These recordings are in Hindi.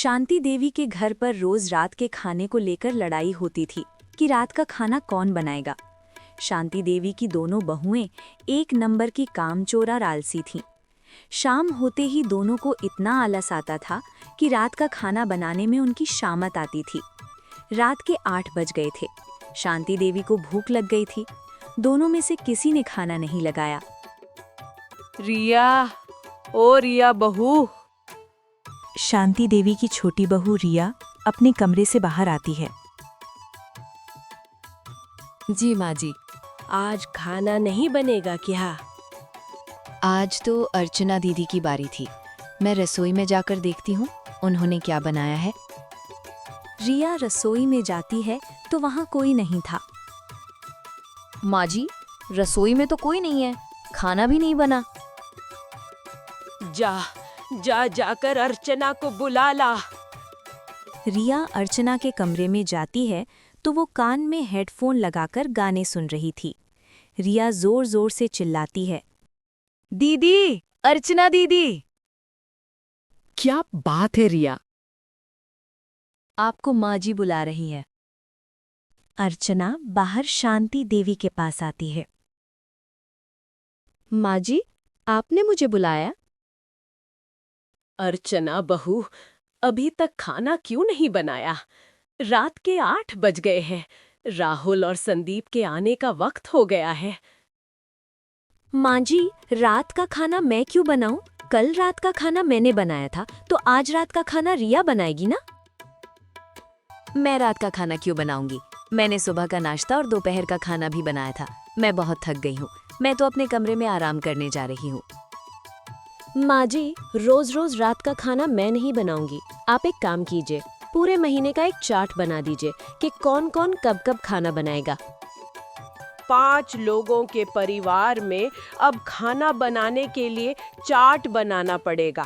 शांति देवी के घर पर रोज रात के खाने को लेकर लड़ाई होती थी कि रात का खाना कौन बनाएगा। शांति देवी की दोनों बहुएं एक नंबर की कामचोर और आलसी थीं। शाम होते ही दोनों को इतना आलस आता था कि रात का खाना बनाने में उनकी शामत आती थी। रात के 8 बज गए थे। शांति देवी को भूख लग गई थी। दोनों में से किसी ने खाना नहीं लगाया। रिया, ओ रिया बहू। शांति देवी की छोटी बहू रिया अपने कमरे से बाहर आती है। जी माँ जी, आज खाना नहीं बनेगा क्या? आज तो अर्चना दीदी की बारी थी। मैं रसोई में जाकर देखती हूँ उन्होंने क्या बनाया है। रिया रसोई में जाती है तो वहाँ कोई नहीं था। माँ जी, रसोई में तो कोई नहीं है, खाना भी नहीं बना। जाकर अर्चना को बुला ला। रिया अर्चना के कमरे में जाती है तो वो कान में हेडफोन लगाकर गाने सुन रही थी। रिया जोर जोर से चिल्लाती है, दीदी, अर्चना दीदी। क्या बात है रिया? आपको माँ जी बुला रही है। अर्चना बाहर शांति देवी के पास आती है। माँ जी, आपने मुझे बुलाया? अर्चना बहू, अभी तक खाना क्यों नहीं बनाया? रात के 8 बज गए हैं। राहुल और संदीप के आने का वक्त हो गया है। माँ जी, रात का खाना मैं क्यों बनाऊं? कल रात का खाना मैंने बनाया था, तो आज रात का खाना रिया बनाएगी ना? मैं रात का खाना क्यों बनाऊंगी? मैंने सुबह का नाश्ता और दोपहर का खाना भी बनाया था। मैं बहुत थक गई हूँ। मैं तो अपने कमरे में आराम करने जा रही हूँ। माँ जी, रोज रोज रात का खाना मैं नहीं बनाऊंगी। आप एक काम कीजिए, पूरे महीने का एक चार्ट बना दीजिए कि कौन कौन कब कब खाना बनाएगा। 5 लोगों के परिवार में अब खाना बनाने के लिए चार्ट बनाना पड़ेगा।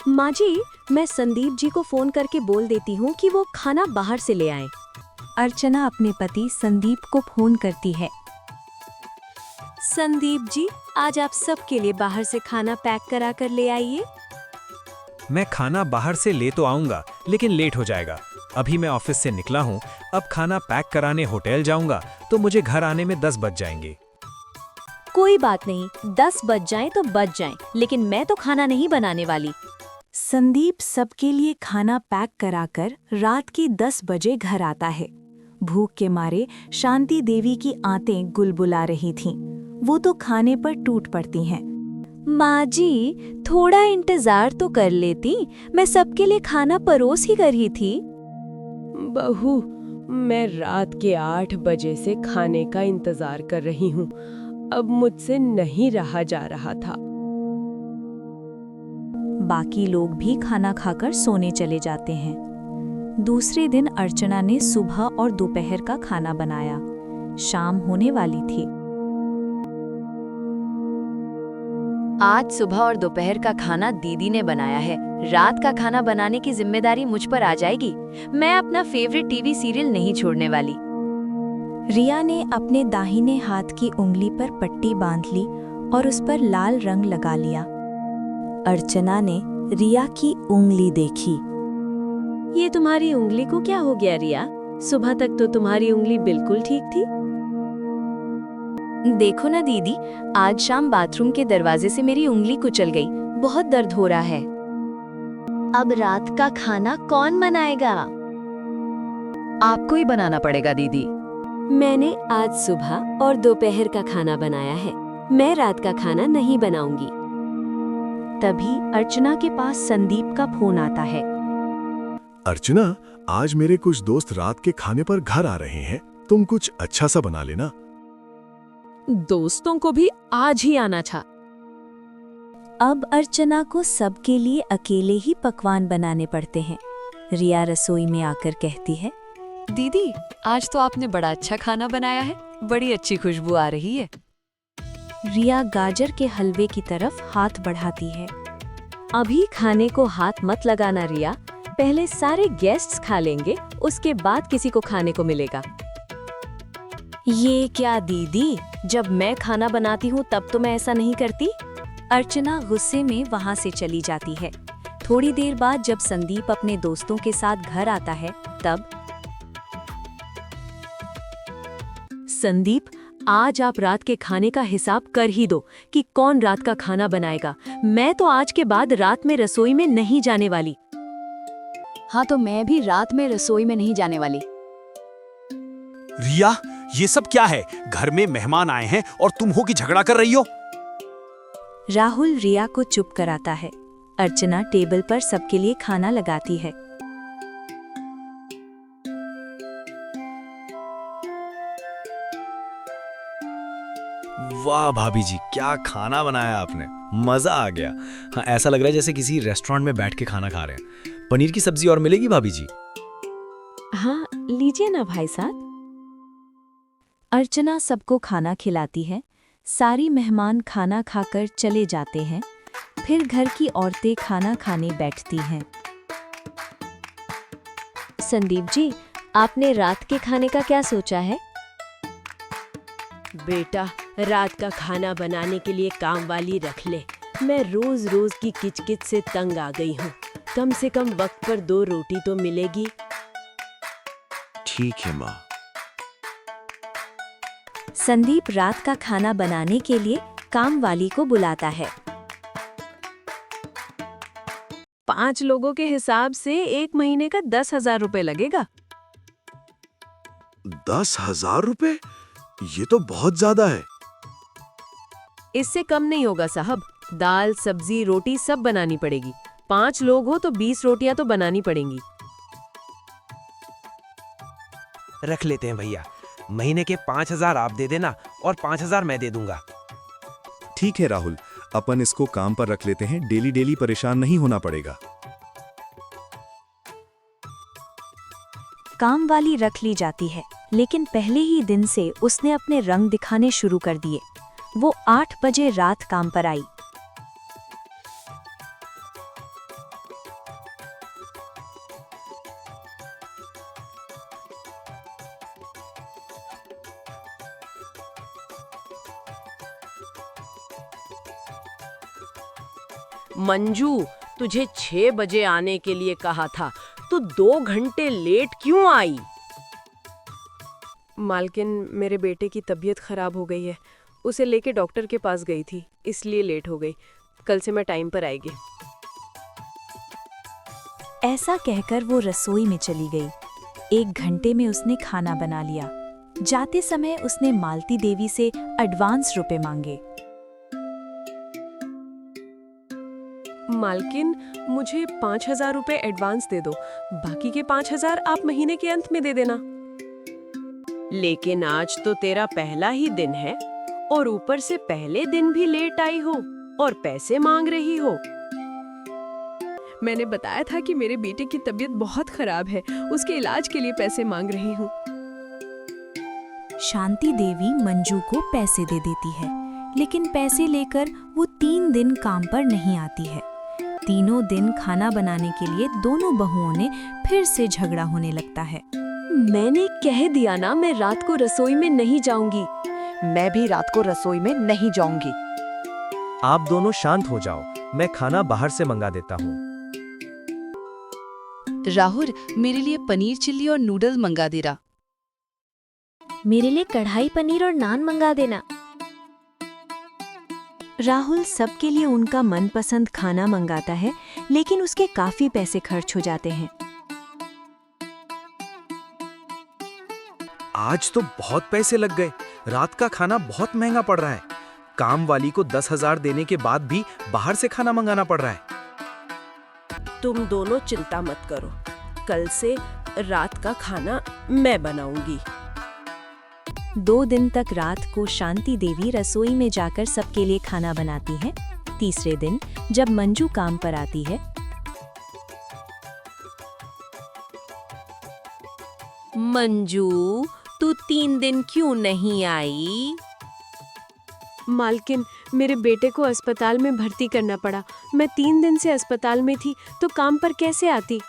माँ जी, मैं संदीप जी को फोन करके बोल देती हूँ कि वो खाना बाहर से ले आएं। अर्चना अपने पति संदीप को फोन करती है। संदीप जी, आज आप सबके लिए बाहर से खाना पैक करा कर ले आइए। मैं खाना बाहर से ले तो आऊंगा, लेकिन लेट हो जाएगा। अभी मैं ऑफिस से निकला हूँ। अब खाना पैक कराने होटल जाऊंगा तो मुझे घर आने में 10 बज जाएंगे। कोई बात नहीं, 10 बज जाएं तो बज जाएं, लेकिन मैं तो खाना नहीं बनाने वाली। संदीप सबके लिए खाना पैक कराकर रात के 10 बजे घर आता है। भूख के मारे शांति देवी की आंतें गुलगुला रही थीं। वो तो खाने पर टूट पड़ती हैं। माँ जी, थोड़ा इंतजार तो कर लेती, मैं सबके लिए खाना परोस ही कर रही थी। बहू, मैं रात के 8 बजे से खाने का इंतजार कर रही हूँ। अब मुझसे नहीं रहा जा रहा था। बाकी लोग भी खाना खाकर सोने चले जाते हैं। दूसरे दिन अर्चना ने सुबह और दोपहर का खाना बनाया। शाम होने वाली थी। आज सुबह और दोपहर का खाना दीदी ने बनाया है। रात का खाना बनाने की जिम्मेदारी मुझ पर आ जाएगी। मैं अपना फेवरेट टीवी सीरियल नहीं छोड़ने वाली। रिया ने अपने दाहिने हाथ की उंगली पर पट्टी बांध ली और उस पर लाल रंग लगा लिया। अर्चना ने रिया की उंगली देखी। ये तुम्हारी उंगली को क्या हो गया रिया? सुबह तक तो तुम्हारी उंगली बिल्कुल ठीक थी। देखो ना दीदी, आज शाम बाथरूम के दरवाजे से मेरी उंगली कुचल गई। बहुत दर्द हो रहा है। अब रात का खाना कौन बनाएगा? आपको ही बनाना पड़ेगा दीदी। मैंने आज सुबह और दोपहर का खाना बनाया है। मैं रात का खाना नहीं बनाऊंगी। तभी अर्चना के पास संदीप का फोन आता है। अर्चना, आज मेरे कुछ दोस्त रात के खाने पर घर आ रहे हैं। तुम कुछ अच्छा सा बना लेना। दोस्तों को भी आज ही आना था। अब अर्चना को सबके लिए अकेले ही पकवान बनाने पड़ते हैं। रिया रसोई में आकर कहती है, दीदी, आज तो आपने बड़ा अच्छा खाना बनाया है। बड़ी अच्छी खुशबू आ रही है। रिया गाजर के हलवे की तरफ हाथ बढ़ाती है। अभी खाने को हाथ मत लगाना रिया। पहले सारे गेस्ट्स खा लेंगे, उसके बाद किसी को खाने को मिलेगा। ये क्या दीदी, जब मैं खाना बनाती हूँ तब तो मैं ऐसा नहीं करती। अर्चना गुस्से में वहां से चली जाती है। थोड़ी देर बाद जब संदीप अपने दोस्तों के साथ घर आता है तब संदीप, आज आप रात के खाने का हिसाब कर ही दो कि कौन रात का खाना बनाएगा। मैं तो आज के बाद रात में रसोई में नहीं जाने वाली। हाँ, तो मैं भी रात में रसोई में नहीं जाने वाली। रिया, ये सब क्या है? घर में मेहमान आए हैं और तुम हो कि झगड़ा कर रही हो? राहुल रिया को चुप कराता है। अर्चना टेबल पर सबके लिए खाना लगाती है। वाह भाभी जी, क्या खाना बनाया आपने, मजा आ गया। हाँ, ऐसा लग रहा है जैसे किसी रेस्टोरेंट में बैठ के खाना खा रहे हैं। पनीर की सब्जी और मिलेगी भाभी जी? हाँ, लीजिए ना भाई साहब। अर्चना सबको खाना खिलाती है। सारी मेहमान खाना खाकर चले जाते हैं। फिर घर की औरतें खाना खाने बैठती हैं। संदीप जी, आपने रात के खाने का क्या सोचा है? बेटा, रात का खाना बनाने के लिए काम वाली रख ले। मैं रोज रोज की किचकिच से तंग आ गई हूँ। कम से कम वक्त पर 2 रोटी तो मिलेगी। ठीक है माँ। संदीप रात का खाना बनाने के लिए काम वाली को बुलाता है। 5 लोगों के हिसाब से 1 महीने का 10,000 रुपए लगेगा। 10,000 रुपए? ये तो बहुत ज्यादा है। इससे कम नहीं होगा साहब। दाल, सब्जी, रोटी सब बनानी पड़ेगी। 5 लोग हो तो 20 रोटियां तो बनानी पड़ेंगी। रख लेते हैं भैया। महीने के 5,000 आप दे देना और 5,000 मैं दे दूंगा। ठीक है राहुल, अपन इसको काम पर रख लेते हैं। डेली डेली परेशान नहीं होना पड़ेगा। काम वाली रख ली जाती है, लेकिन पहले ही दिन से उसने अपने रंग दिखाने शुरू कर दिए। वो 8 बजे रात काम पर आई। मंजू, तुझे 6 बजे आने के लिए कहा था, तू 2 घंटे लेट क्यों आई? मालकिन, मेरे बेटे की तबीयत खराब हो गई है। उसे लेके डॉक्टर के पास गई थी, इसलिए लेट हो गई। कल से मैं टाइम पर आएगी। ऐसा कहकर वो रसोई में चली गई। 1 घंटे में उसने खाना बना लिया। जाते समय उसने मालती देवी से एडवांस रुपए मांगे। मालकिन, मुझे 5,000 रुपए एडवांस दे दो। बाकी के 5,000 आप महीने के अंत में दे देना। लेकिन आज तो तेरा पहला ही दिन है और ऊपर से पहले दिन भी लेट आई हो और पैसे मांग रही हो। मैंने बताया था कि मेरे बेटे की तबीयत बहुत खराब है, उसके इलाज के लिए पैसे मांग रही हूँ। शांति देवी मंजू को पैसे दे देती है, लेकिन पैसे लेकर वो 3 दिन काम पर नहीं आती है। तीनों दिन खाना बनाने के लिए दोनों बहुओं ने फिर से झगड़ा होने लगता है। मैंने कह दिया ना, मैं रात को रसोई में नहीं जाऊंगी। मैं भी रात को रसोई में नहीं जाऊंगी। आप दोनों शांत हो जाओ, मैं खाना बाहर से मंगा देता हूँ। राहुल, मेरे लिए पनीर चिल्ली और नूडल्स मंगा दे रहा। मेरे लिए कढ़ाई पनीर और नान मंगा देना। राहुल सबके लिए उनका मनपसंद खाना मंगाता है, लेकिन उसके काफी पैसे खर्च हो जाते हैं। आज तो बहुत पैसे लग गए। रात का खाना बहुत महंगा पड़ रहा है। काम वाली को 10,000 देने के बाद भी बाहर से खाना मंगाना पड़ रहा है। तुम दोनों चिंता मत करो, कल से रात का खाना मैं बनाऊंगी। 2 दिन तक रात को शांति देवी रसोई में जाकर सबके लिए खाना बनाती है। तीसरे दिन जब मंजू काम पर आती है, मंजू, तू 3 दिन क्यों नहीं आई? मालकिन, मेरे बेटे को अस्पताल में भर्ती करना पड़ा। मैं 3 दिन से अस्पताल में थी, तो काम पर कैसे आती?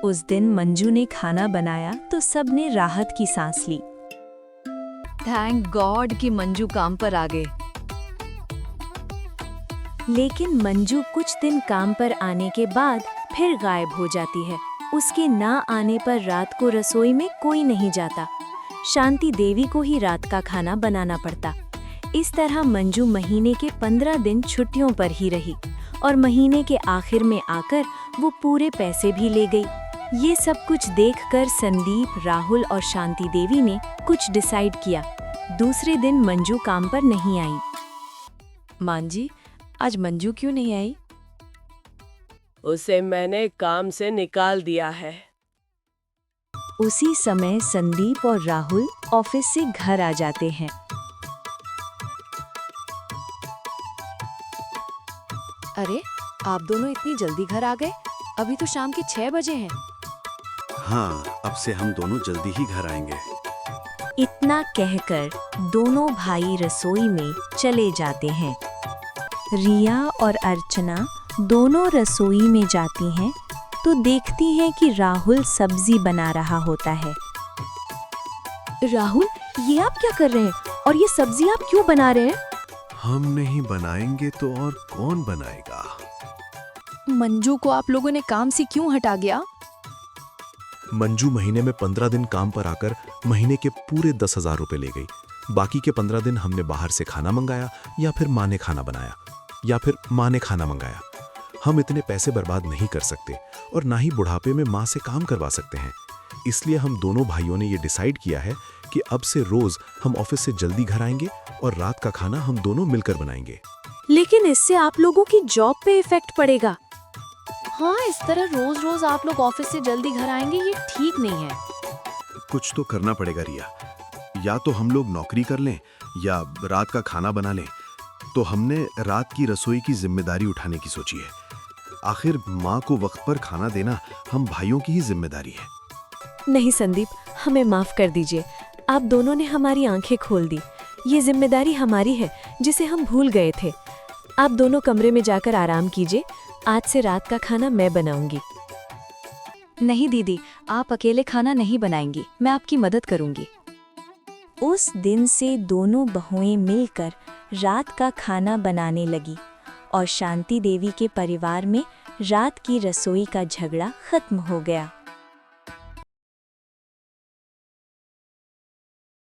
उस दिन मंजू ने खाना बनाया तो सबने राहत की सांस ली। थैंक गॉड कि मंजू काम पर आ गए। लेकिन मंजू कुछ दिन काम पर आने के बाद फिर गायब हो जाती है। उसके ना आने पर रात को रसोई में कोई नहीं जाता। शांति देवी को ही रात का खाना बनाना पड़ता। इस तरह मंजू महीने के 15 दिन छुट्टियों पर ही रही और महीने के आखिर में आकर वो पूरे पैसे भी ले गई। ये सब कुछ देखकर संदीप, राहुल और शांति देवी ने कुछ डिसाइड किया। दूसरे दिन मंजू काम पर नहीं आई। मान जी, आज मंजू क्यों नहीं आई? उसे मैंने काम से निकाल दिया है। उसी समय संदीप और राहुल ऑफिस से घर आ जाते हैं। अरे, आप दोनों इतनी जल्दी घर आ गए? अभी तो शाम के 6 बजे हैं। हाँ, अब से हम दोनों जल्दी ही घर आएंगे। इतना कहकर दोनों भाई रसोई में चले जाते हैं। रिया और अर्चना दोनों रसोई में जाती हैं तो देखती हैं कि राहुल सब्जी बना रहा होता है। राहुल, ये आप क्या कर रहे हैं और ये सब्जी आप क्यों बना रहे हैं? हम नहीं बनाएंगे तो और कौन बनाएगा? मंजू को आप लोगों ने काम से क्यों हटा गया? मंजू महीने में 15 दिन काम पर आकर महीने के पूरे 10,000 रुपए ले गई। बाकी के 15 दिन हमने बाहर से खाना मंगाया या फिर माँ ने खाना बनाया या फिर माँ ने खाना मंगाया। हम इतने पैसे बर्बाद नहीं कर सकते और ना ही बुढ़ापे में माँ से काम करवा सकते हैं। इसलिए हम दोनों भाइयों ने ये डिसाइड किया है कि अब से रोज हम ऑफिस से जल्दी घर आएंगे और रात का खाना हम दोनों मिलकर बनाएंगे। लेकिन इससे आप लोगों की जॉब पे इफेक्ट पड़ेगा। हाँ, इस तरह रोज रोज आप लोग ऑफिस से जल्दी घर आएंगे, ये ठीक नहीं है। कुछ तो करना पड़ेगा रिया। या तो हम लोग नौकरी कर लें या रात का खाना बना लें। तो हमने रात की रसोई की जिम्मेदारी उठाने की सोची है। आखिर माँ को वक्त पर खाना देना हम भाइयों की ही जिम्मेदारी है। नहीं संदीप, हमें माफ कर दीजिए। आप दोनों ने हमारी आंखें खोल दी। ये जिम्मेदारी हमारी है जिसे हम भूल गए थे। आप दोनों कमरे में जाकर आराम कीजिए। आज से रात का खाना मैं बनाऊंगी। नहीं दीदी, आप अकेले खाना नहीं बनाएंगी, मैं आपकी मदद करूंगी। उस दिन से दोनों बहुएं मिलकर रात का खाना बनाने लगी और शांति देवी के परिवार में रात की रसोई का झगड़ा खत्म हो गया।